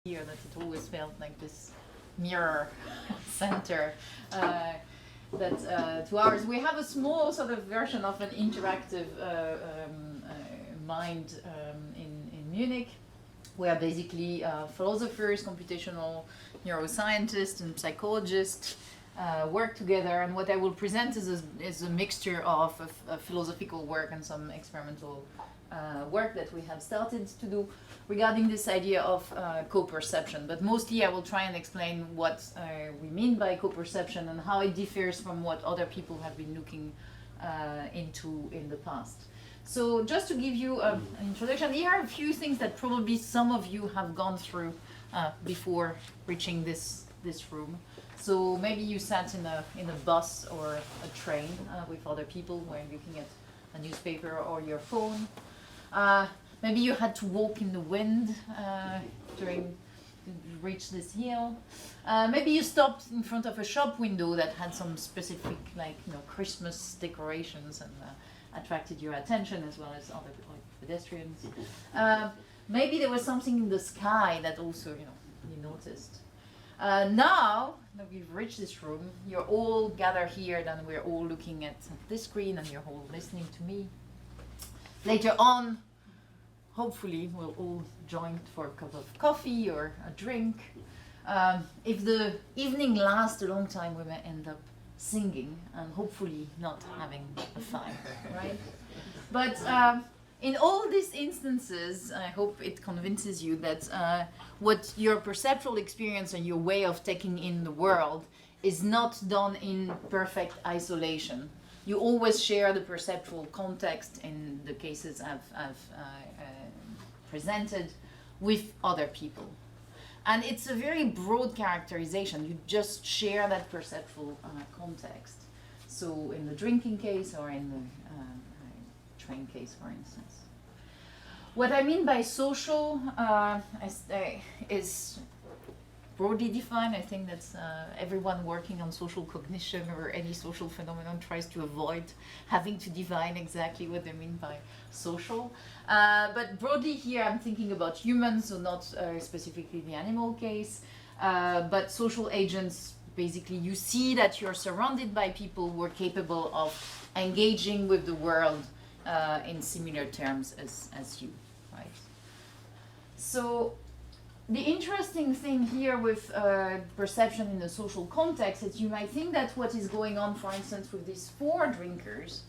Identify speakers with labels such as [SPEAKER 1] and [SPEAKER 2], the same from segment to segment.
[SPEAKER 1] here that it always felt like this mirror center. To ours, we have a small sort of version of an interactive mind in Munich, where basically philosophers, computational neuroscientists, and psychologists work together. And what I will present is a mixture of philosophical work and some experimental work that we have started to do regarding this idea of co-perception. But mostly I will try and explain what we mean by co-perception and how it differs from what other people have been looking into in the past. So just to give you an introduction, here are a few things that probably some of you have gone through before reaching this room. So maybe you sat in a bus or a train with other people while looking at a newspaper or your phone. Maybe you had to walk in the wind to reach this hill. Maybe you stopped in front of a shop window that had some specific, Christmas decorations and attracted your attention, as well as other pedestrians. Maybe there was something in the sky that also, you noticed. Now that we've reached this room, you're all gathered here, and we're all looking at this screen, and you're all listening to me. Later on, hopefully, we'll all join for a cup of coffee or a drink. If the evening lasts a long time, we may end up singing and hopefully not having a fire, right? But in all these instances, I hope it convinces you that what your perceptual experience and your way of taking in the world is not done in perfect isolation. You always share the perceptual context in the cases I've presented with other people. And it's a very broad characterization. You just share that perceptual context. So in the drinking case or in the train case, for instance. What I mean by social is broadly defined. I think that everyone working on social cognition or any social phenomenon tries to avoid having to define exactly what they mean by social. But broadly here I'm thinking about humans, so not specifically the animal case, but social agents. Basically you see that you're surrounded by people who are capable of engaging with the world in similar terms as you, right? So the interesting thing here with perception in a social context is you might think that what is going on, for instance, with these 4 drinkers,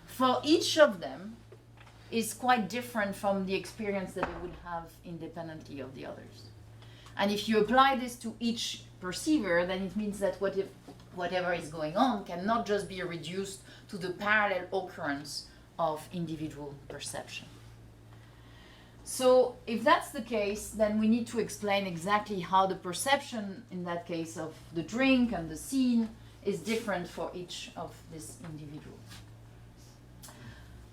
[SPEAKER 1] for each of them is quite different from the experience that they would have independently of the others. And if you apply this to each perceiver, then it means that whatever is going on cannot just be reduced to the parallel occurrence of individual perception. So if that's the case, then we need to explain exactly how the perception, in that case, of the drink and the scene is different for each of these individuals.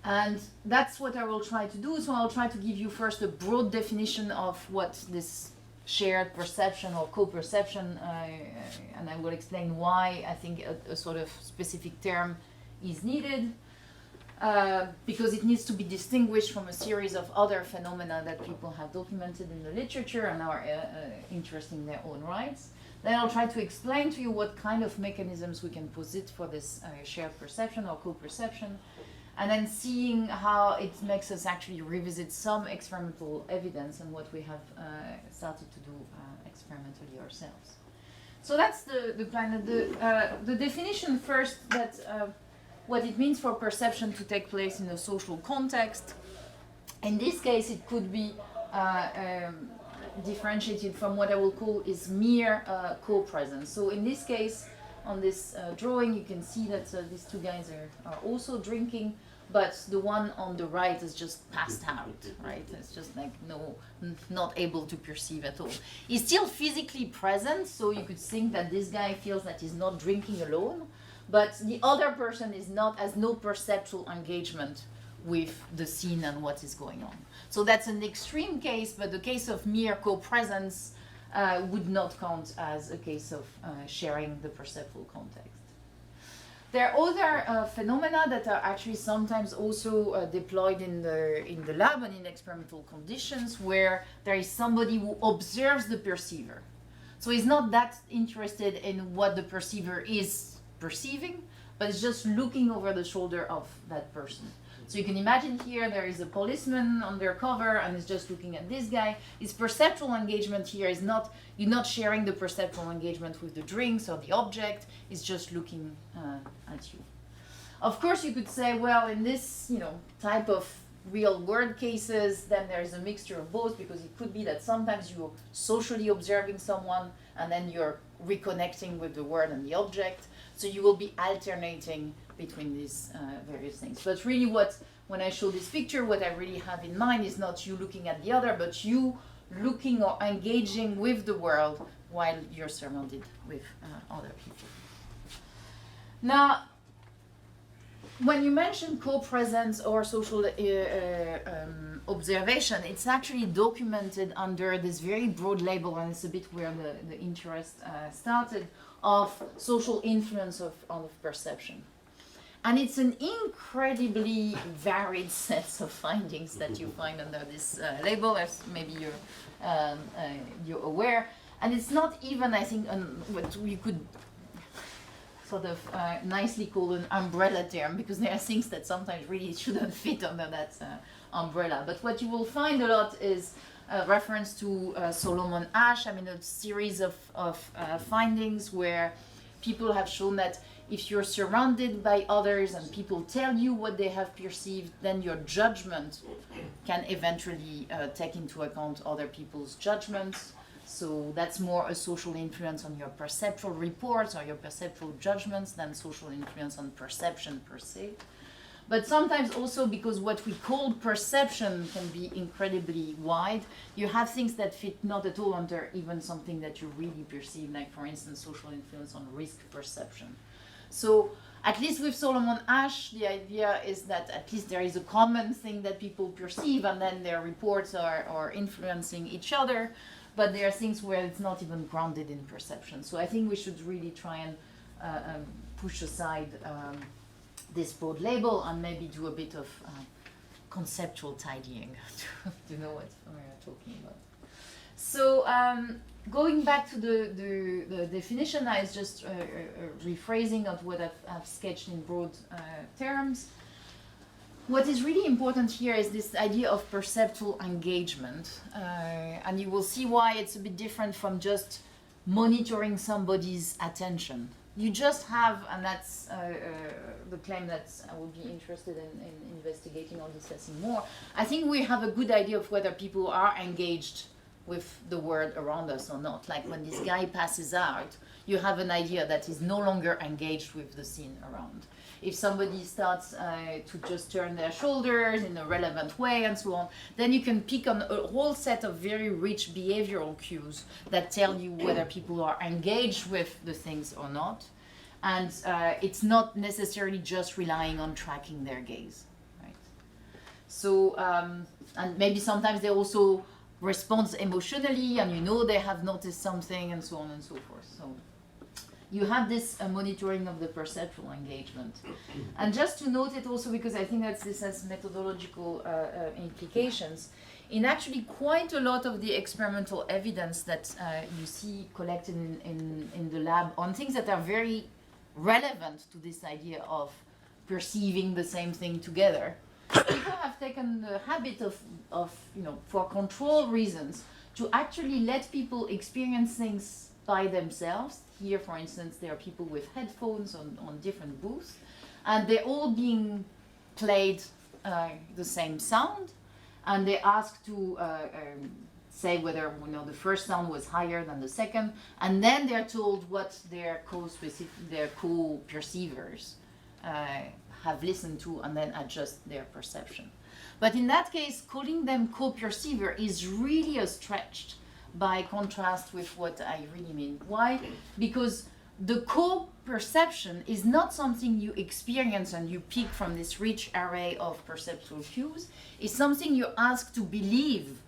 [SPEAKER 1] And that's what I will try to do. So I'll try to give you first a broad definition of what this shared perception or co-perception, and I will explain why I think a sort of specific term is needed. Because it needs to be distinguished from a series of other phenomena that people have documented in the literature and are interesting in their own rights. Then I'll try to explain to you what kind of mechanisms we can posit for this shared perception or co-perception, and then seeing how it makes us actually revisit some experimental evidence and what we have started to do experimentally ourselves. So that's the plan. The definition first, that what it means for perception to take place in a social context. In this case, it could be differentiated from what I will call is mere co-presence. So in this case, on this drawing, you can see that these 2 guys are also drinking, but the one on the right is just passed out, right? It's just like not able to perceive at all. He's still physically present, so you could think that this guy feels that he's not drinking alone, but the other person has no perceptual engagement with the scene and what is going on. So that's an extreme case, but the case of mere co-presence would not count as a case of sharing the perceptual context. There are other phenomena that are actually sometimes also deployed in the lab and in experimental conditions, where there is somebody who observes the perceiver. So he's not that interested in what the perceiver is perceiving, but it's just looking over the shoulder of that person. So you can imagine here there is a policeman undercover and is just looking at this guy. His perceptual engagement here is not, you're not sharing the perceptual engagement with the drinks or the object, it's just looking at you. Of course you could say, well, in this type of real world cases, then there is a mixture of both, because it could be that sometimes you're socially observing someone and then you're reconnecting with the world and the object. So you will be alternating between these various things. But really when I show this picture, what I really have in mind is not you looking at the other, but you looking or engaging with the world while you're surrounded with other people. Now, when you mention co-presence or social observation, it's actually documented under this very broad label, and it's a bit where the interest started, of social influence of perception. And it's an incredibly varied set of findings that you find under this label, as maybe you're aware. And it's not even, I think, what we could sort of nicely call an umbrella term, because there are things that sometimes really shouldn't fit under that umbrella. But what you will find a lot is a reference to Solomon Asch. I mean, a series of findings where people have shown that if you're surrounded by others and people tell you what they have perceived, then your judgment can eventually take into account other people's judgments. So that's more a social influence on your perceptual reports or your perceptual judgments than social influence on perception per se. But sometimes also, because what we call perception can be incredibly wide, you have things that fit not at all under even something that you really perceive, like for instance social influence on risk perception. So at least with Solomon Asch, the idea is that at least there is a common thing that people perceive, and then their reports are influencing each other, but there are things where it's not even grounded in perception. So I think we should really try and push aside this broad label and maybe do a bit of conceptual tidying to know what we're talking about. So going back to the definition, now is just a rephrasing of what I've sketched in broad terms. What is really important here is this idea of perceptual engagement, and you will see why it's a bit different from just monitoring somebody's attention. You just have, and that's the claim that I would be interested in investigating or discussing more. I think we have a good idea of whether people are engaged with the world around us or not. Like when this guy passes out, you have an idea that he's no longer engaged with the scene around. If somebody starts to just turn their shoulders in a relevant way and so on, then you can pick on a whole set of very rich behavioral cues that tell you whether people are engaged with the things or not. And it's not necessarily just relying on tracking their gaze, right? So, and maybe sometimes they also respond emotionally, and you know they have noticed something, and so on and so forth. So you have this monitoring of the perceptual engagement. And just to note it also, because I think that this has methodological implications, in actually quite a lot of the experimental evidence that you see collected in the lab on things that are very relevant to this idea of perceiving the same thing together, people have taken the habit of for control reasons, to actually let people experience things by themselves. Here, for instance, there are people with headphones on different booths, and they're all being played the same sound, and they ask to say whether the first sound was higher than the second, and then they're told what their co-perceivers have listened to, and then adjust their perception. But in that case, calling them co-perceiver is really a stretch, by contrast with what I really mean. Why? Because the co-perception is not something you experience and you pick from this rich array of perceptual cues. It's something you're asked to believe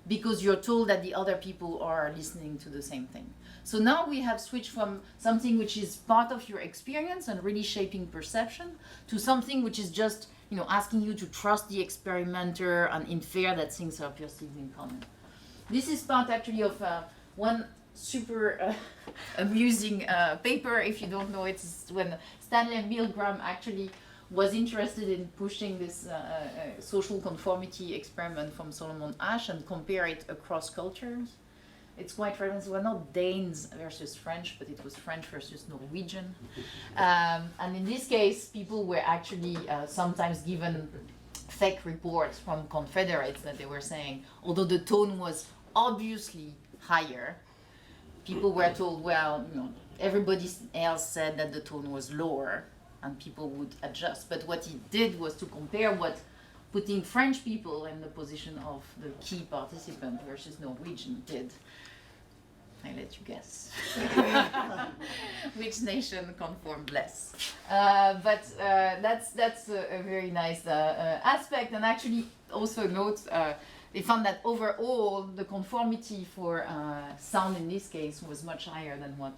[SPEAKER 1] because you're told that the other people are listening to the same thing. So now we have switched from something which is part of your experience and really shaping perception to something which is just, asking you to trust the experimenter and infer that things are perceived in common. This is part actually of one super amusing paper. If you don't know it, it's when Stanley Milgram actually was interested in pushing this social conformity experiment from Solomon Asch and compare it across cultures. It's quite relevant. So we're not Danes versus French, but it was French versus Norwegian. And in this case, people were actually sometimes given fake reports from Confederates that they were saying, although the tone was obviously higher, people were told, well, everybody else said that the tone was lower, and people would adjust. But what he did was to compare putting French people in the position of the key participant versus Norwegian did. I let you guess which nation conformed less. But that's a very nice aspect. And actually also note, they found that overall the conformity for sound in this case was much higher than what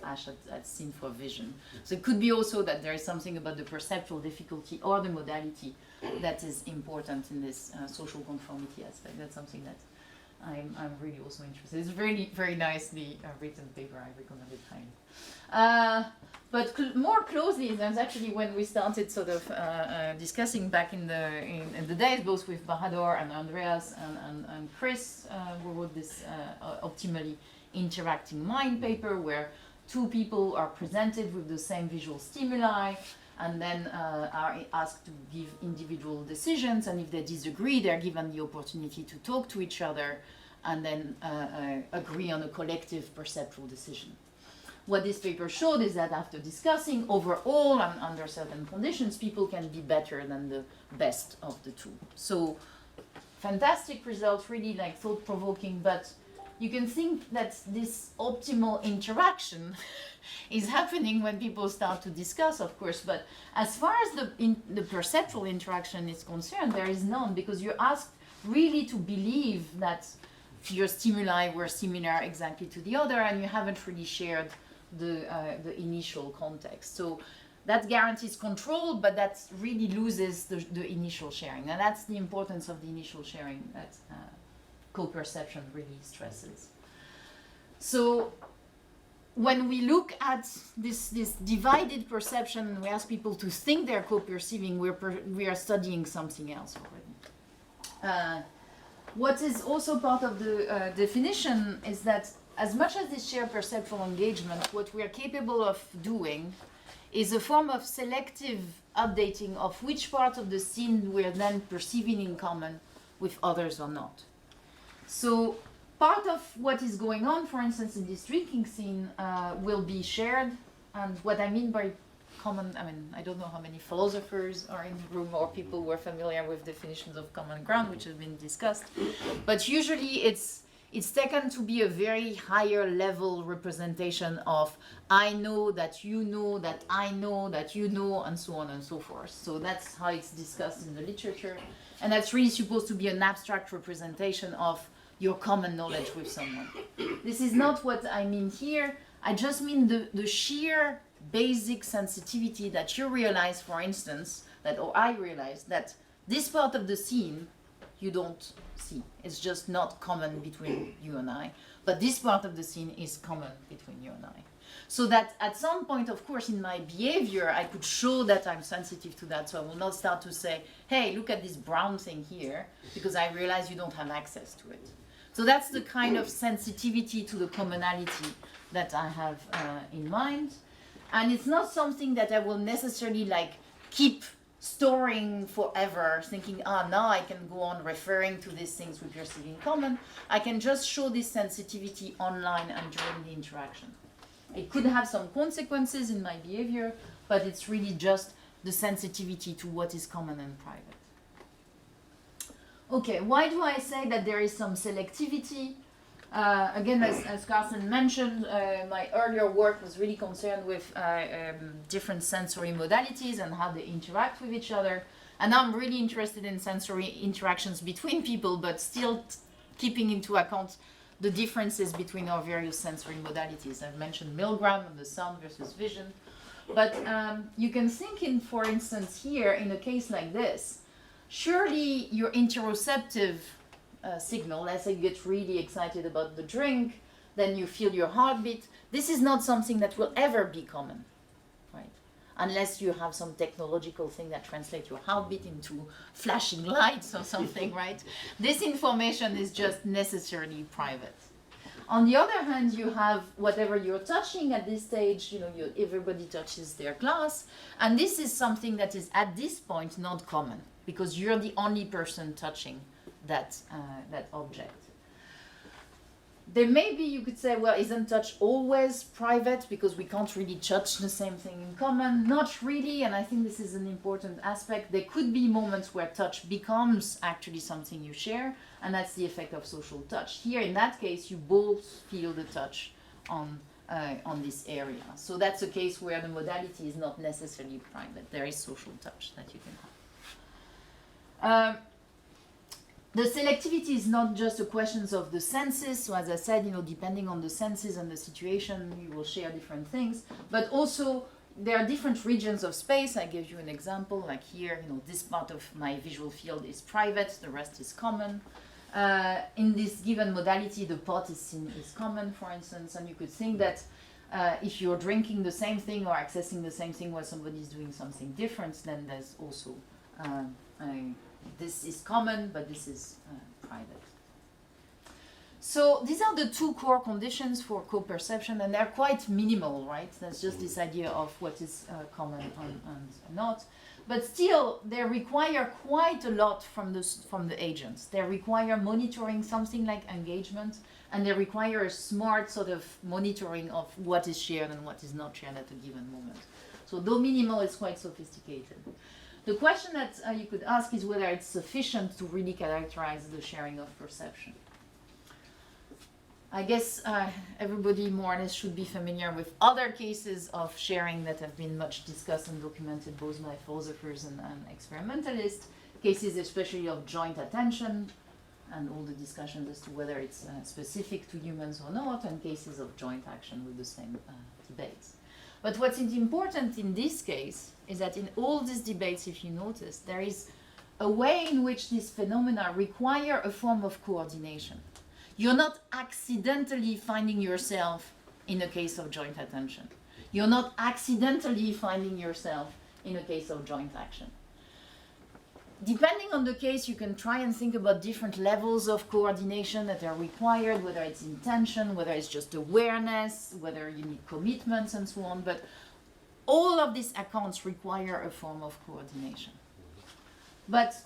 [SPEAKER 1] Asch had seen for vision. So it could be also that there is something about the perceptual difficulty or the modality that is important in this social conformity aspect. That's something that I'm really also interested. It's really very nicely written paper. I recommend it highly. But more closely, that's actually when we started sort of discussing back in the days, both with Bahadur and Andreas and Chris, who wrote this optimally interacting mind paper, where two people are presented with the same visual stimuli and then are asked to give individual decisions, and if they disagree, they're given the opportunity to talk to each other and then agree on a collective perceptual decision. What this paper showed is that after discussing overall and under certain conditions, people can be better than the best of the two. So fantastic results, really thought-provoking, but you can think that this optimal interaction is happening when people start to discuss, of course, but as far as the perceptual interaction is concerned, there is none, because you're asked really to believe that your stimuli were similar exactly to the other, and you haven't really shared the initial context. So that guarantees control, but that really loses the initial sharing, and that's the importance of the initial sharing that co-perception really stresses. So when we look at this divided perception and we ask people to think they're co-perceiving, we are studying something else already. What is also part of the definition is that as much as this shared perceptual engagement, what we are capable of doing is a form of selective updating of which part of the scene we're then perceiving in common with others or not. So part of what is going on, for instance, in this drinking scene will be shared. And what I mean by common, I don't know how many philosophers are in the room or people who are familiar with definitions of common ground, which have been discussed. But usually it's taken to be a very higher level representation of I know that you know that I know that you know, and so on and so forth. So that's how it's discussed in the literature. And that's really supposed to be an abstract representation of your common knowledge with someone. This is not what I mean here. I just mean the sheer basic sensitivity that you realize, for instance, or I realize that this part of the scene you don't see. It's just not common between you and I. But this part of the scene is common between you and I. So that at some point, of course, in my behavior, I could show that I'm sensitive to that. So I will not start to say, hey, look at this brown thing here, because I realize you don't have access to it. So that's the kind of sensitivity to the commonality that I have in mind. And it's not something that I will necessarily keep storing forever, thinking, now I can go on referring to these things we perceive in common. I can just show this sensitivity online and during the interaction. It could have some consequences in my behavior, but it's really just the sensitivity to what is common and private. Okay, why do I say that there is some selectivity? Again, as Carsten mentioned, my earlier work was really concerned with different sensory modalities and how they interact with each other. And now I'm really interested in sensory interactions between people, but still keeping into account the differences between our various sensory modalities. I've mentioned Milgram and the sound versus vision. But you can think in, for instance, here, in a case like this, surely your interoceptive signal, let's say you get really excited about the drink, then you feel your heartbeat. This is not something that will ever be common, right? Unless you have some technological thing that translates your heartbeat into flashing lights or something, right? This information is just necessarily private. On the other hand, you have whatever you're touching at this stage, everybody touches their glass, and this is something that is at this point not common, because you're the only person touching that object. There may be, you could say, well, isn't touch always private because we can't really touch the same thing in common? Not really, and I think this is an important aspect. There could be moments where touch becomes actually something you share, and that's the effect of social touch. Here, in that case, you both feel the touch on this area. So that's a case where the modality is not necessarily private. There is social touch that you can have. The selectivity is not just a question of the senses. So as I said, depending on the senses and the situation, you will share different things. But also, there are different regions of space. I gave you an example, like here, this part of my visual field is private, the rest is common. In this given modality, the pot is common, for instance, and you could think that if you're drinking the same thing or accessing the same thing while somebody is doing something different, then there's also this is common, but this is private. So these are the two core conditions for co-perception, and they're quite minimal, right? That's just this idea of what is common and not. But still, they require quite a lot from the agents. They require monitoring, something like engagement, and they require a smart sort of monitoring of what is shared and what is not shared at a given moment. So though minimal, it's quite sophisticated. The question that you could ask is whether it's sufficient to really characterize the sharing of perception. I guess everybody more or less should be familiar with other cases of sharing that have been much discussed and documented both by philosophers and experimentalists, cases especially of joint attention and all the discussions as to whether it's specific to humans or not, and cases of joint action with the same debates. But what's important in this case is that in all these debates, if you notice, there is a way in which these phenomena require a form of coordination. You're not accidentally finding yourself in a case of joint attention. You're not accidentally finding yourself in a case of joint action. Depending on the case, you can try and think about different levels of coordination that are required, whether it's intention, whether it's just awareness, whether you need commitments and so on. But all of these accounts require a form of coordination. But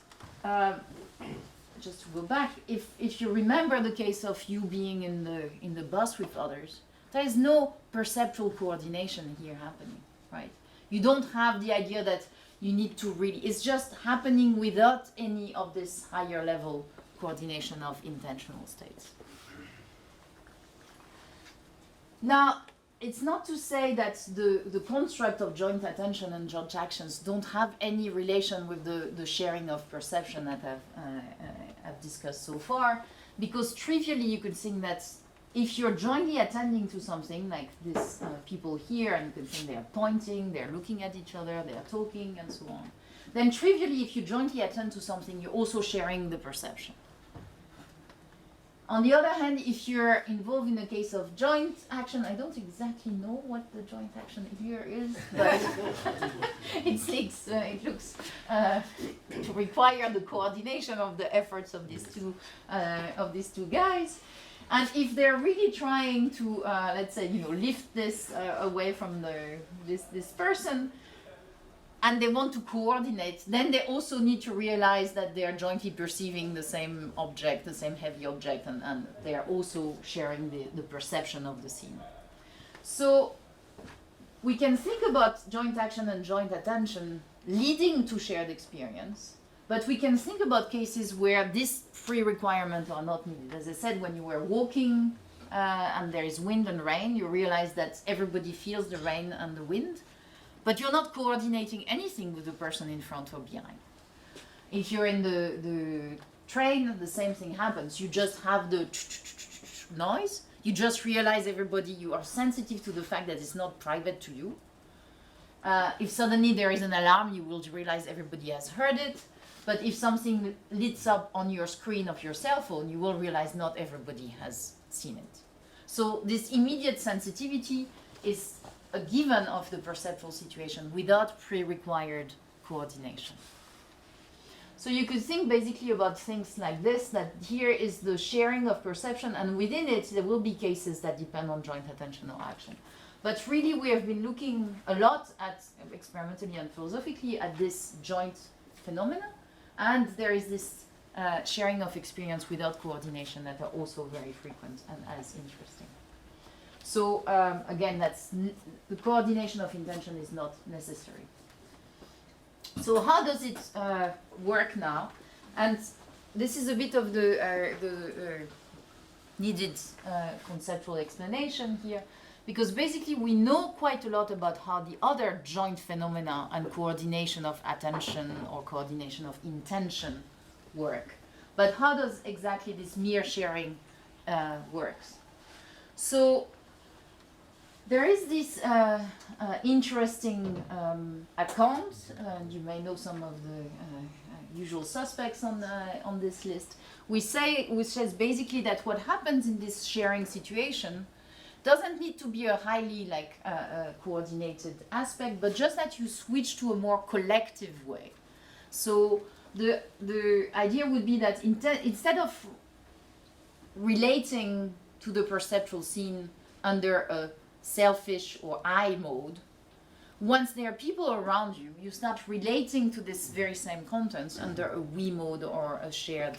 [SPEAKER 1] just to go back, if you remember the case of you being in the bus with others, there is no perceptual coordination here happening, right? You don't have the idea that you need to really, it's just happening without any of this higher level coordination of intentional states. Now, it's not to say that the construct of joint attention and joint actions don't have any relation with the sharing of perception that I've discussed so far, because trivially you could think that if you're jointly attending to something like this, people here, and you can think they're pointing, they're looking at each other, they're talking, and so on, then trivially, if you jointly attend to something, you're also sharing the perception. On the other hand, if you're involved in a case of joint action, I don't exactly know what the joint action here is, but it looks to require the coordination of the efforts of these two guys. And if they're really trying to, let's say, lift this away from this person, and they want to coordinate, then they also need to realize that they are jointly perceiving the same object, the same heavy object, and they are also sharing the perception of the scene. So we can think about joint action and joint attention leading to shared experience, but we can think about cases where these three requirements are not needed. As I said, when you were walking and there is wind and rain, you realize that everybody feels the rain and the wind, but you're not coordinating anything with the person in front or behind. If you're in the train, the same thing happens. You just have the noise. You just realize everybody, you are sensitive to the fact that it's not private to you. If suddenly there is an alarm, you will realize everybody has heard it. But if something lights up on your screen of your cell phone, you will realize not everybody has seen it. So this immediate sensitivity is a given of the perceptual situation without pre-required coordination. So you could think basically about things like this, that here is the sharing of perception, and within it there will be cases that depend on joint attentional action. But really we have been looking a lot at, experimentally and philosophically, at this joint phenomena, and there is this sharing of experience without coordination that are also very frequent and as interesting. So again, the coordination of intention is not necessary. So how does it work now? And this is a bit of the needed conceptual explanation here, because basically we know quite a lot about how the other joint phenomena and coordination of attention or coordination of intention work. But how does exactly this mere sharing works? So there is this interesting account, and you may know some of the usual suspects on this list. Which says basically that what happens in this sharing situation doesn't need to be a highly coordinated aspect, but just that you switch to a more collective way. So the idea would be that instead of relating to the perceptual scene under a selfish or I mode, once there are people around you, you start relating to this very same contents under a we mode or a shared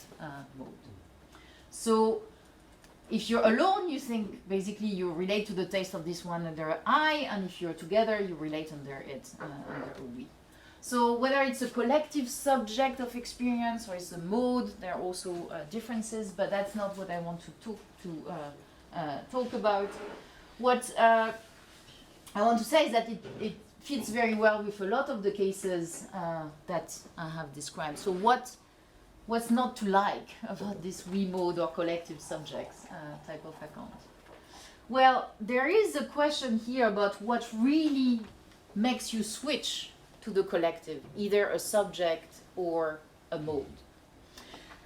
[SPEAKER 1] mode. So if you're alone, you think basically you relate to the taste of this one under an I, and if you're together, you relate under it under a we. So whether it's a collective subject of experience or it's a mode, there are also differences, but that's not what I want to talk about. What I want to say is that it fits very well with a lot of the cases that I have described. So what's not to like about this we mode or collective subjects type of account? Well, there is a question here about what really makes you switch to the collective, either a subject or a mode.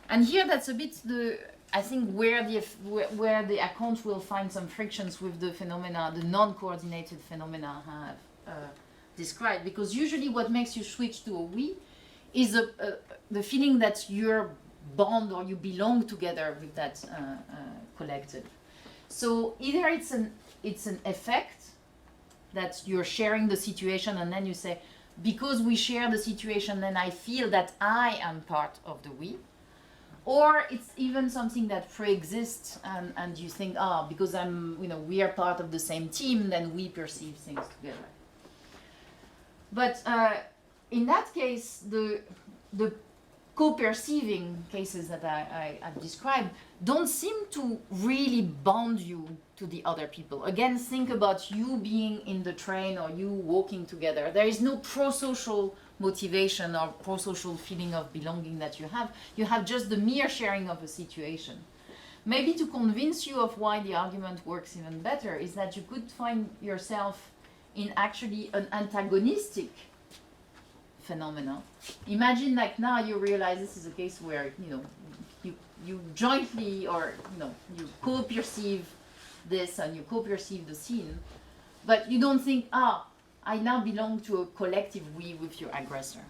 [SPEAKER 1] And here that's a bit I think where the account will find some frictions with the phenomena, the non-coordinated phenomena I have described, because usually what makes you switch to a we is the feeling that you're bond or you belong together with that collective. So either it's an effect that you're sharing the situation, and then you say, because we share the situation, then I feel that I am part of the we. Or it's even something that pre-exists, and you think, because we are part of the same team, then we perceive things together. But in that case, the co-perceiving cases that I've described don't seem to really bond you to the other people. Again, think about you being in the train or you walking together. There is no pro-social motivation or pro-social feeling of belonging that you have. You have just the mere sharing of a situation. Maybe to convince you of why the argument works even better is that you could find yourself in actually an antagonistic phenomena. Imagine now you realize this is a case where you jointly or you co-perceive this and you co-perceive the scene, but you don't think I now belong to a collective we with your aggressor.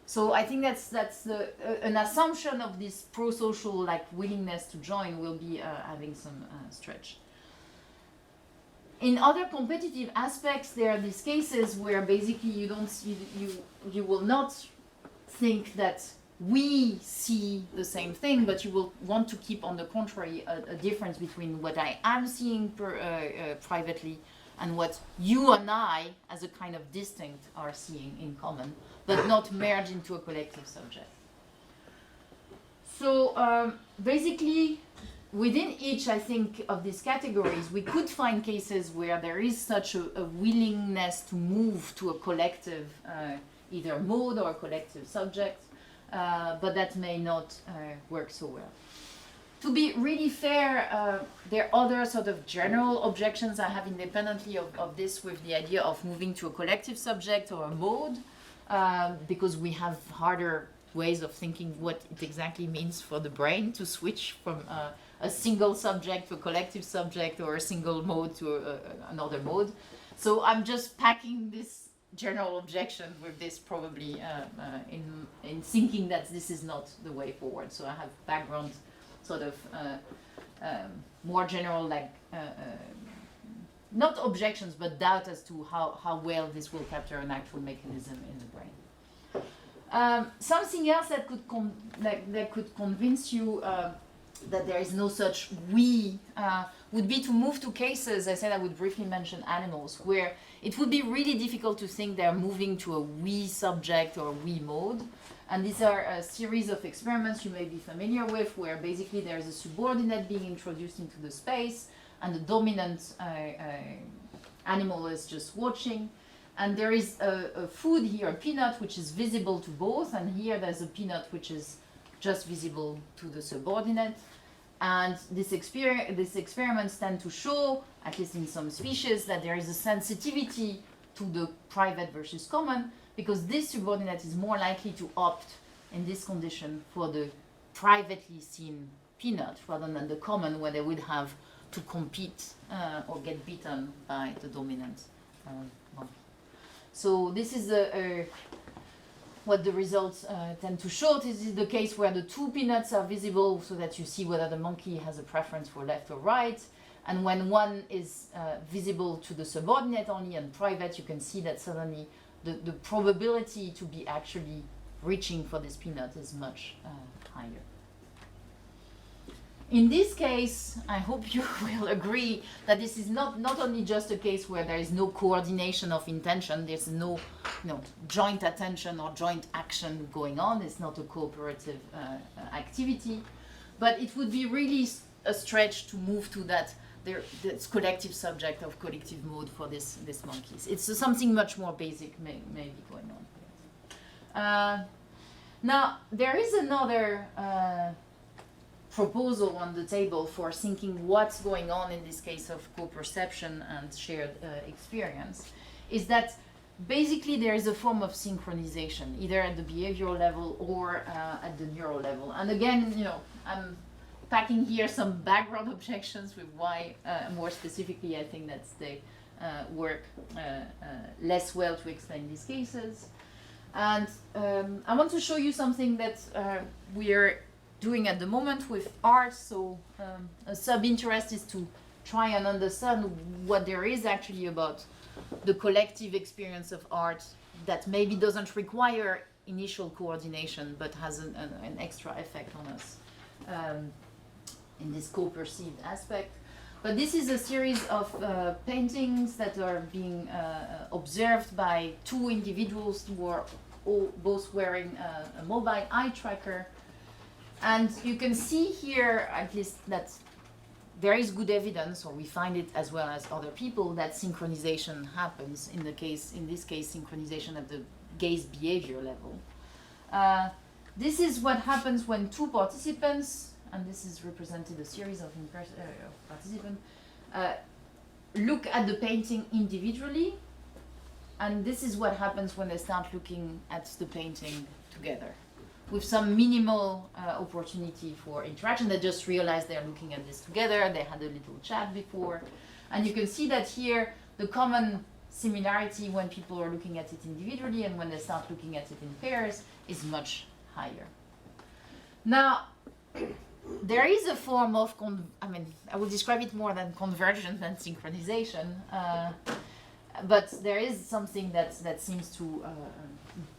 [SPEAKER 1] So I think that's an assumption of this pro-social willingness to join will be having some stretch. In other competitive aspects, there are these cases where basically you will not think that we see the same thing, but you will want to keep, on the contrary, a difference between what I am seeing privately and what you and I, as a kind of distinct, are seeing in common, but not merge into a collective subject. So basically, within each, I think, of these categories, we could find cases where there is such a willingness to move to a collective, either mode or a collective subject. but that may not work so well. To be really fair, there are other sort of general objections I have independently of this, with the idea of moving to a collective subject or a mode, because we have harder ways of thinking what it exactly means for the brain to switch from a single subject to a collective subject, or a single mode to another mode. So I'm just packing this general objection with this, probably in thinking that this is not the way forward. So I have background sort of more general, like not objections, but doubt as to how well this will capture an actual mechanism in the brain. Something else that could convince you that there is no such we would be to move to cases, I said I would briefly mention animals, where it would be really difficult to think they're moving to a we subject or we mode. And these are a series of experiments you may be familiar with, where basically there's a subordinate being introduced into the space, and the dominant animal is just watching. And there is a food here, a peanut, which is visible to both, and here there's a peanut which is just visible to the subordinate. And these experiments tend to show, at least in some species, that there is a sensitivity to the private versus common, because this subordinate is more likely to opt in this condition for the privately seen peanut rather than the common, where they would have to compete or get beaten by the dominant monkey. So this is what the results tend to show. This is the case where the two peanuts are visible, so that you see whether the monkey has a preference for left or right. And when one is visible to the subordinate only and private, you can see that suddenly the probability to be actually reaching for this peanut is much higher. In this case, I hope you will agree that this is not only just a case where there is no coordination of intention, there's no joint attention or joint action going on, it's not a cooperative activity, but it would be really a stretch to move to this collective subject of collective mode for this monkeys. It's something much more basic may be going on here. Now, there is another proposal on the table for thinking what's going on in this case of co-perception and shared experience, is that basically there is a form of synchronization, either at the behavioral level or at the neural level. And again, I'm packing here some background objections with why, more specifically, I think that they work less well to explain these cases. And I want to show you something that we are doing at the moment with art. So a sub-interest is to try and understand what there is actually about the collective experience of art that maybe doesn't require initial coordination, but has an extra effect on us in this co-perceived aspect. But this is a series of paintings that are being observed by two individuals who are both wearing a mobile eye tracker. And you can see here, at least, that there is good evidence, or we find it as well as other people, that synchronization happens. In this case, synchronization at the gaze behavior level. This is what happens when two participants, and this is represented a series of participants, look at the painting individually, and this is what happens when they start looking at the painting together, with some minimal opportunity for interaction. They just realize they're looking at this together, they had a little chat before. And you can see that here, the common similarity when people are looking at it individually and when they start looking at it in pairs is much higher. Now, there is a form of, I would describe it more than convergence than synchronization, but there is something that seems to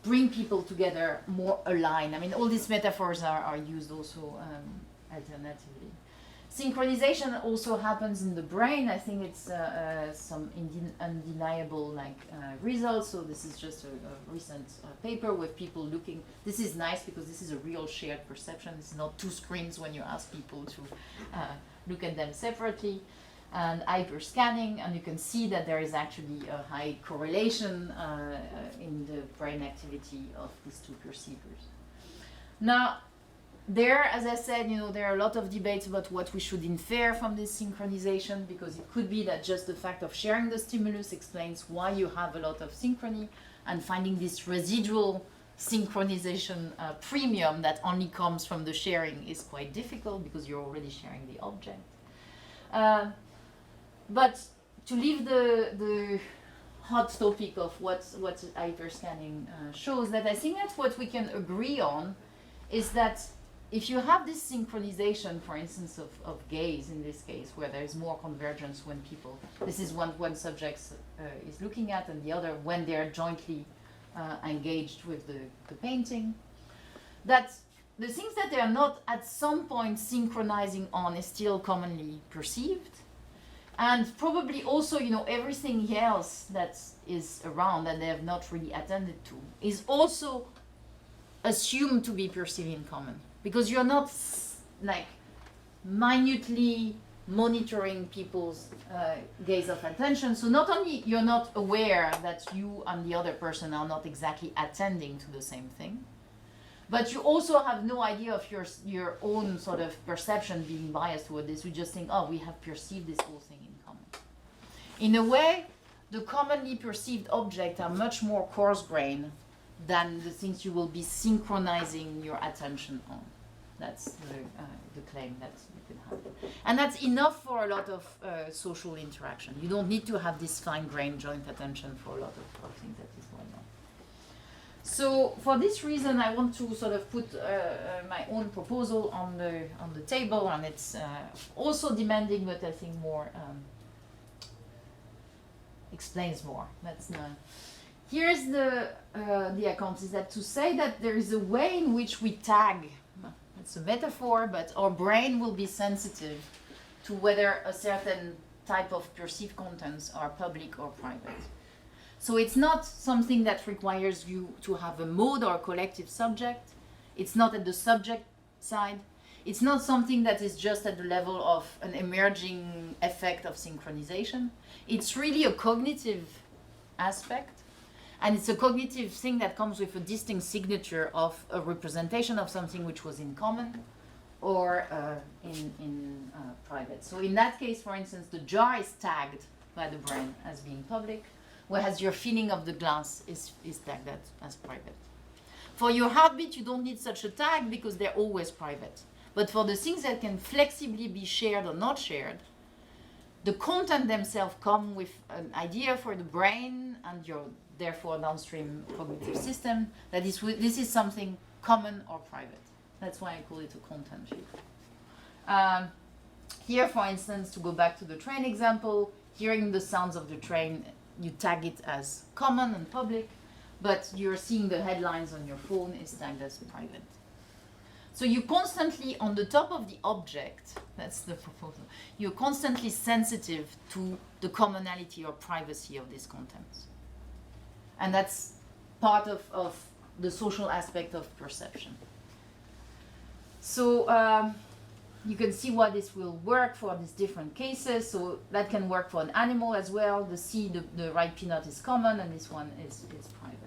[SPEAKER 1] bring people together more aligned. All these metaphors are used also alternatively. Synchronization also happens in the brain. I think it's some undeniable results. So this is just a recent paper with people looking. This is nice because this is a real shared perception. It's not two screens when you ask people to look at them separately. And hyperscanning, and you can see that there is actually a high correlation in the brain activity of these two perceivers. Now, there, as I said, there are a lot of debates about what we should infer from this synchronization, because it could be that just the fact of sharing the stimulus explains why you have a lot of synchrony, and finding this residual synchronization premium that only comes from the sharing is quite difficult because you're already sharing the object. But to leave the hot topic of what hyperscanning shows, that I think that's what we can agree on, is that if you have this synchronization, for instance, of gaze in this case, where there's more convergence when people, this is one subject is looking at, and the other when they're jointly engaged with the painting, that the things that they are not at some point synchronizing on is still commonly perceived. And probably also, everything else that is around that they have not really attended to is also assumed to be perceived in common, because you're not like minutely monitoring people's gaze of attention. So not only you're not aware that you and the other person are not exactly attending to the same thing, but you also have no idea of your own sort of perception being biased toward this. You just think, oh, we have perceived this whole thing in common. In a way, the commonly perceived objects are much more coarse-grained than the things you will be synchronizing your attention on. That's the claim that you can have. And that's enough for a lot of social interaction. You don't need to have this fine-grained joint attention for a lot of things that is going on. So for this reason, I want to sort of put my own proposal on the table, and it's also demanding, but I think more explains more. That's here's the account, is that to say that there is a way in which we tag. It's a metaphor, but our brain will be sensitive to whether a certain type of perceived contents are public or private. So it's not something that requires you to have a mode or a collective subject. It's not at the subject side. It's not something that is just at the level of an emerging effect of synchronization. It's really a cognitive aspect. And it's a cognitive thing that comes with a distinct signature of a representation of something which was in common or in private. So in that case, for instance, the jar is tagged by the brain as being public, whereas your feeling of the glass is tagged as private. For your heartbeat, you don't need such a tag because they're always private. But for the things that can flexibly be shared or not shared, the content themselves come with an idea for the brain and your therefore downstream cognitive system that this is something common or private. That's why I call it a content field. Here, for instance, to go back to the train example, hearing the sounds of the train, you tag it as common and public, but you're seeing the headlines on your phone is tagged as private. So you constantly, on the top of the object, that's the proposal, you're constantly sensitive to the commonality or privacy of these contents. And that's part of the social aspect of perception. So you can see why this will work for these different cases. So that can work for an animal as well. The right peanut is common, and this one is private.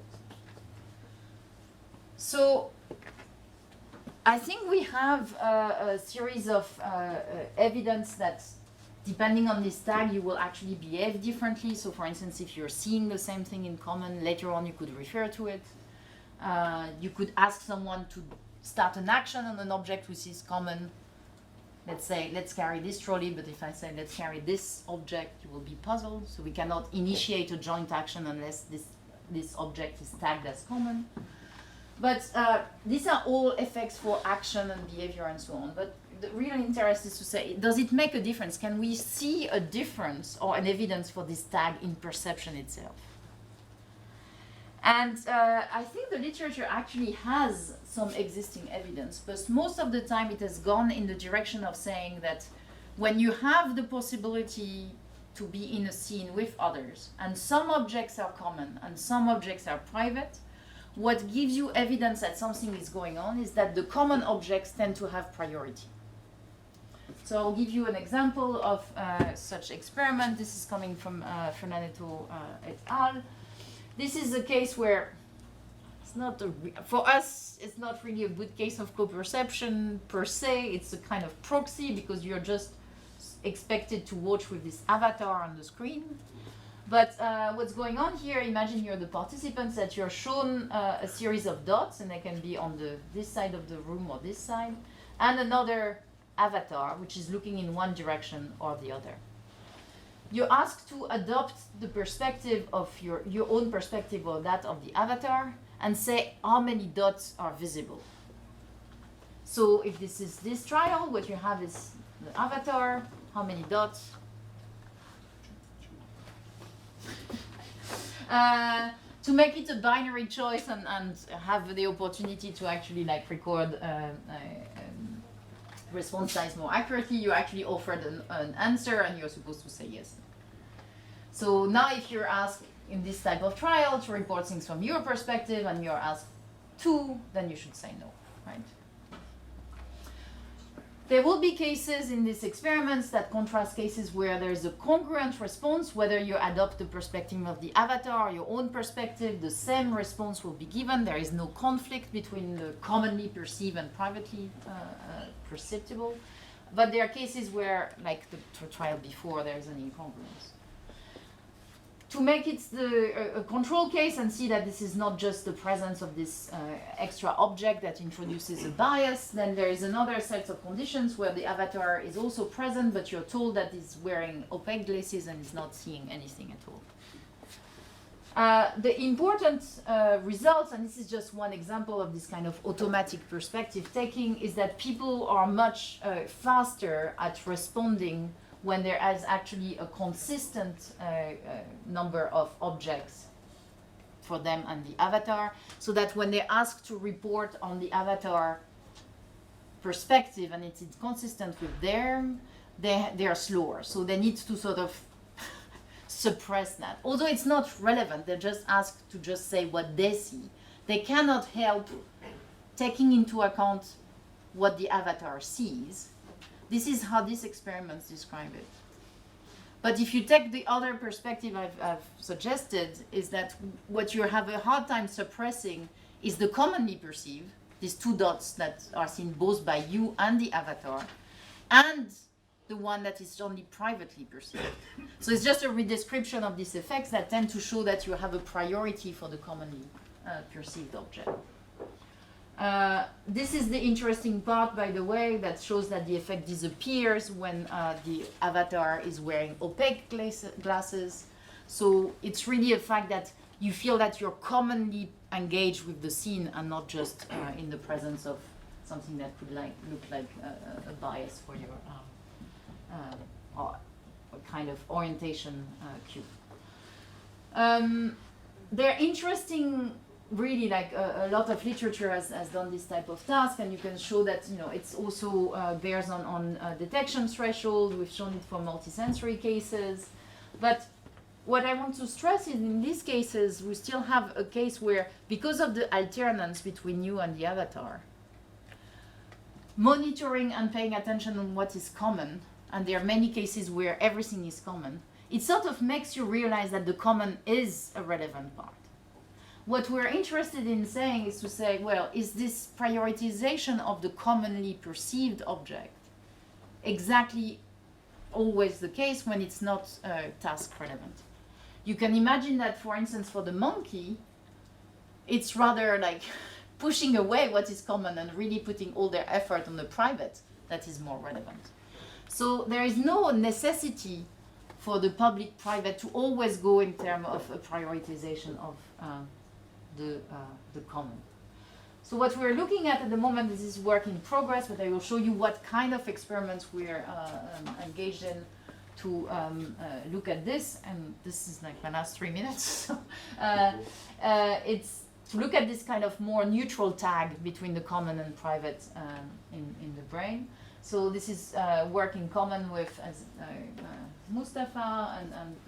[SPEAKER 1] So I think we have a series of evidence that depending on this tag, you will actually behave differently. So for instance, if you're seeing the same thing in common, later on you could refer to it. You could ask someone to start an action on an object which is common. Let's say, let's carry this trolley, but if I say, let's carry this object, you will be puzzled. So we cannot initiate a joint action unless this object is tagged as common. But these are all effects for action and behavior and so on. But the real interest is to say, does it make a difference? Can we see a difference or an evidence for this tag in perception itself? And I think the literature actually has some existing evidence, but most of the time it has gone in the direction of saying that when you have the possibility to be in a scene with others, and some objects are common and some objects are private, what gives you evidence that something is going on is that the common objects tend to have priority. So I'll give you an example of such experiment. This is coming from Fernandito et al. This is a case where it's not for us, it's not really a good case of co-perception per se. It's a kind of proxy because you're just expected to watch with this avatar on the screen. But what's going on here, imagine you're the participants, that you're shown a series of dots, and they can be on this side of the room or this side, and another avatar, which is looking in one direction or the other. You're asked to adopt the perspective of your own perspective or that of the avatar, and say how many dots are visible. So if this is this trial, what you have is the avatar, how many dots? To make it a binary choice and have the opportunity to actually like record response size more accurately, you actually offered an answer and you're supposed to say yes. So now if you're asked in this type of trial to report things from your perspective and you're asked to, then you should say no, right? There will be cases in these experiments that contrast cases where there's a congruent response, whether you adopt the perspective of the avatar or your own perspective, the same response will be given. There is no conflict between the commonly perceived and privately perceptible. But there are cases where, like the trial before, there's an incongruence. To make it a control case and see that this is not just the presence of this extra object that introduces a bias, then there is another set of conditions where the avatar is also present, but you're told that it's wearing opaque glasses and is not seeing anything at all. The important results, and this is just one example of this kind of automatic perspective taking, is that people are much faster at responding when there is actually a consistent number of objects for them and the avatar, so that when they're asked to report on the avatar perspective and it's consistent with them, they are slower. So they need to sort of suppress that. Although it's not relevant, they're just asked to just say what they see. They cannot help taking into account what the avatar sees. This is how these experiments describe it. But if you take the other perspective I've suggested, is that what you have a hard time suppressing is the commonly perceived, these two dots that are seen both by you and the avatar, and the one that is only privately perceived. So it's just a redescription of these effects that tend to show that you have a priority for the commonly perceived object. This is the interesting part, by the way, that shows that the effect disappears when the avatar is wearing opaque glasses. So it's really a fact that you feel that you're commonly engaged with the scene and not just in the presence of something that could look like a bias for your or a kind of orientation cue. They're interesting. Really, like a lot of literature has done this type of task, and you can show that it's also bears on detection threshold. We've shown it for multisensory cases, but what I want to stress is in these cases we still have a case where, because of the alternance between you and the avatar, monitoring and paying attention on what is common, and there are many cases where everything is common, it sort of makes you realize that the common is a relevant part. What we're interested in saying is to say, well, is this prioritization of the commonly perceived object exactly always the case when it's not task relevant? You can imagine that, for instance, for the monkey, it's rather like pushing away what is common and really putting all their effort on the private that is more relevant. So there is no necessity for the public-private to always go in terms of a prioritization of the common. So what we're looking at the moment is this work in progress, but I will show you what kind of experiments we're engaged in to look at this, and this is like my last 3 minutes. So, it's to look at this kind of more neutral tag between the common and private in the brain. So this is work in common with Mustafa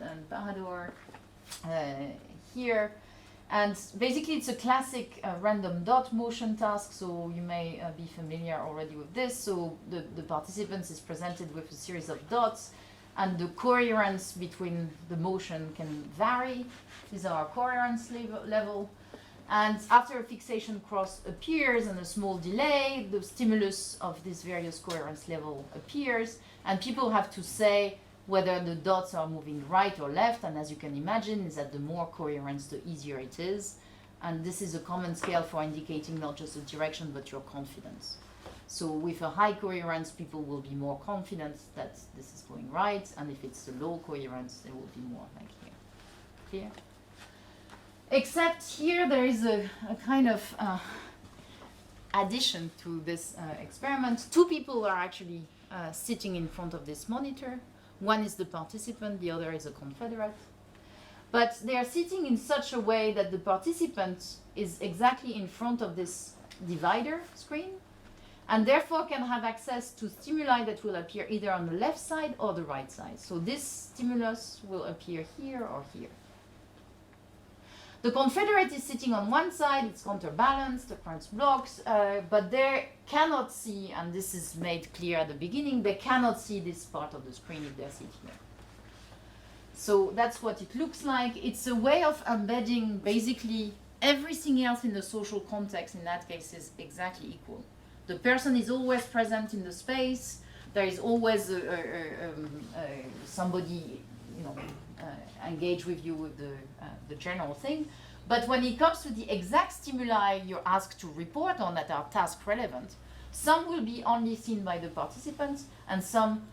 [SPEAKER 1] and Bahadur here. And basically it's a classic random dot motion task, so you may be familiar already with this. So the participants is presented with a series of dots, and the coherence between the motion can vary. These are our coherence level. And after a fixation cross appears and a small delay, the stimulus of this various coherence level appears, and people have to say whether the dots are moving right or left, and as you can imagine, is that the more coherence, the easier it is. And this is a common scale for indicating not just the direction, but your confidence. So with a high coherence, people will be more confident that this is going right, and if it's a low coherence, they will be more like here. Clear? Except here there is a kind of addition to this experiment. Two people are actually sitting in front of this monitor. One is the participant, the other is a confederate. But they are sitting in such a way that the participant is exactly in front of this divider screen, and therefore can have access to stimuli that will appear either on the left side or the right side. So this stimulus will appear here or here. The confederate is sitting on one side, it's counterbalanced, the currents blocks, but they cannot see, and this is made clear at the beginning, they cannot see this part of the screen if they sit here. So that's what it looks like. It's a way of embedding basically everything else in the social context. In that case is exactly equal. The person is always present in the space. There is always somebody, engage with you with the general thing. But when it comes to the exact stimuli you're asked to report on that are task relevant, some will be only seen by the participants, and some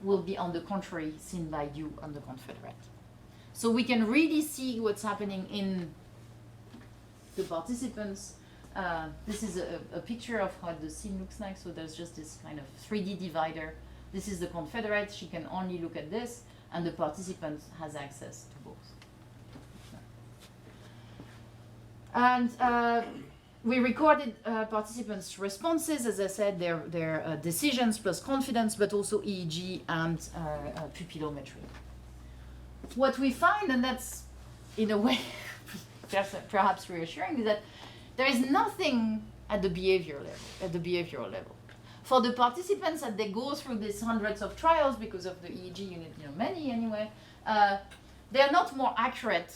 [SPEAKER 1] will be, on the contrary, seen by you and the confederate. So we can really see what's happening in the participants. This is a picture of what the scene looks like. So there's just this kind of 3D divider. This is the confederate. She can only look at this, and the participant has access to both. And we recorded participants' responses, as I said, their decisions plus confidence, but also EEG and pupillometry. What we find, and that's in a way perhaps reassuring, is that there is nothing at the behavioral level. For the participants, as they go through these hundreds of trials, because of the EEG, you need many anyway, they are not more accurate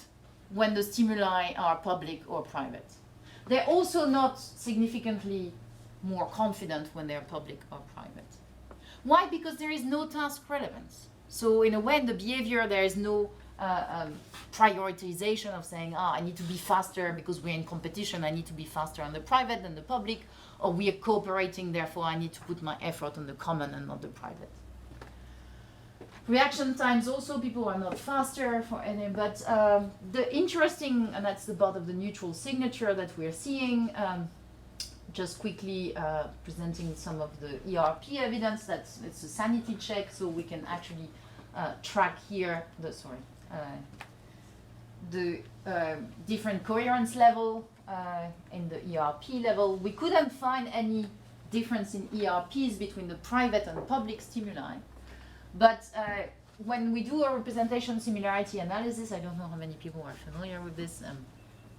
[SPEAKER 1] when the stimuli are public or private. They're also not significantly more confident when they're public or private. Why? Because there is no task relevance. So in a way, in the behavior, there is no prioritization of saying, I need to be faster because we're in competition, I need to be faster on the private than the public, or we are cooperating, therefore I need to put my effort on the common and not the private. Reaction times also, people are not faster for any, but the interesting, and that's the part of the neutral signature that we're seeing, just quickly presenting some of the ERP evidence. It's a sanity check, so we can actually track here the different coherence level in the ERP level. We couldn't find any difference in ERPs between the private and public stimuli. But when we do a representation similarity analysis, I don't know how many people are familiar with this. I'm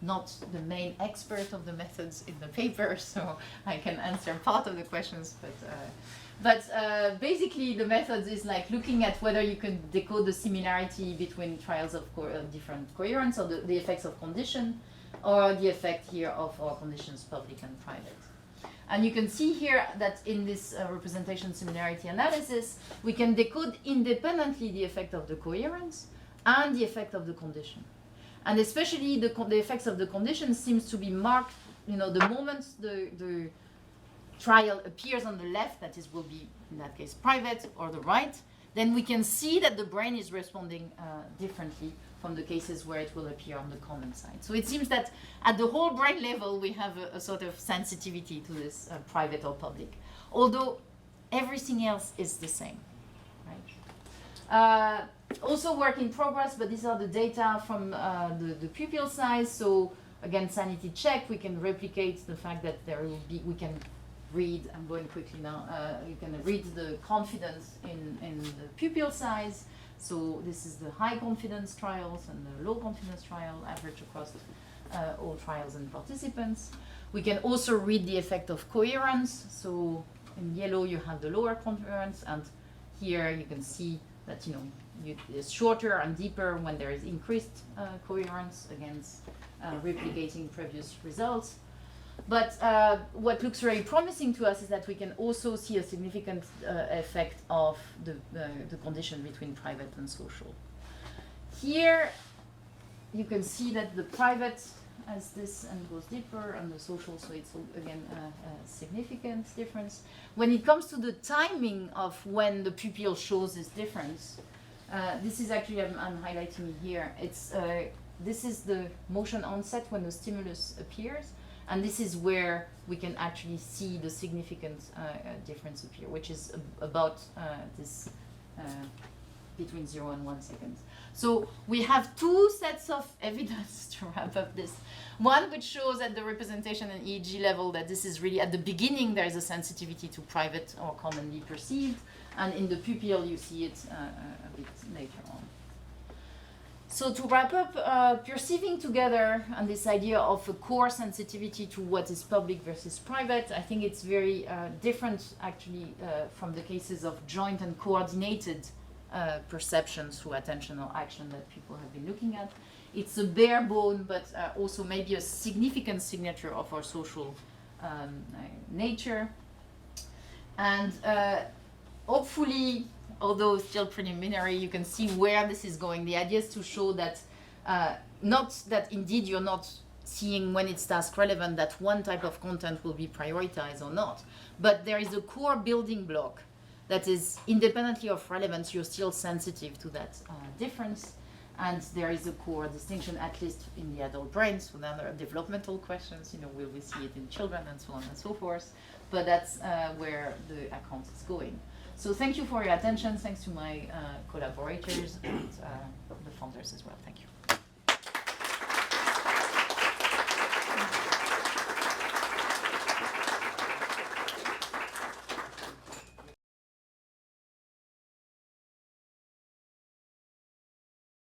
[SPEAKER 1] not the main expert of the methods in the paper, so I can answer part of the questions. But basically, the methods is like looking at whether you can decode the similarity between trials of different coherence, or the effects of condition, or the effect here of our conditions, public and private. And you can see here that in this representation similarity analysis, we can decode independently the effect of the coherence and the effect of the condition. And especially the effects of the condition seems to be marked, the moment the trial appears on the left, that is, will be, in that case, private, or the right, then we can see that the brain is responding differently from the cases where it will appear on the common side. So it seems that at the whole brain level, we have a sort of sensitivity to this private or public, although everything else is the same, right? Also work in progress, but these are the data from the pupil size. So again, sanity check, we can replicate the fact that we can read, I'm going quickly now, you can read the confidence in the pupil size. So this is the high confidence trials and the low confidence trial, average across all trials and participants. We can also read the effect of coherence. So in yellow you have the lower coherence, and here you can see that it's shorter and deeper when there is increased coherence against replicating previous results. But what looks very promising to us is that we can also see a significant effect of the condition between private and social. Here you can see that the private has this and goes deeper, and the social, so it's again a significant difference. When it comes to the timing of when the pupil shows this difference, this is actually, I'm highlighting here, this is the motion onset when the stimulus appears, and this is where we can actually see the significant difference appear, which is about this between 0 and 1 second. So we have two sets of evidence to wrap up this. One which shows at the representation and EEG level that this is really at the beginning there is a sensitivity to private or commonly perceived, and in the pupil you see it a bit later on. So to wrap up, perceiving together and this idea of a core sensitivity to what is public versus private, I think it's very different actually from the cases of joint and coordinated perceptions through attentional action that people have been looking at. It's a bare bone, but also maybe a significant signature of our social nature. And hopefully, although still preliminary, you can see where this is going. The idea is to show that not that indeed you're not seeing when it's task relevant that one type of content will be prioritized or not, but there is a core building block that is independently of relevance, you're still sensitive to that difference, and there is a core distinction, at least in the adult brain. So then there are developmental questions, will we see it in children and so on and so forth, but that's where the account is going. So thank you for your attention, thanks to my collaborators and the funders as well. Thank you.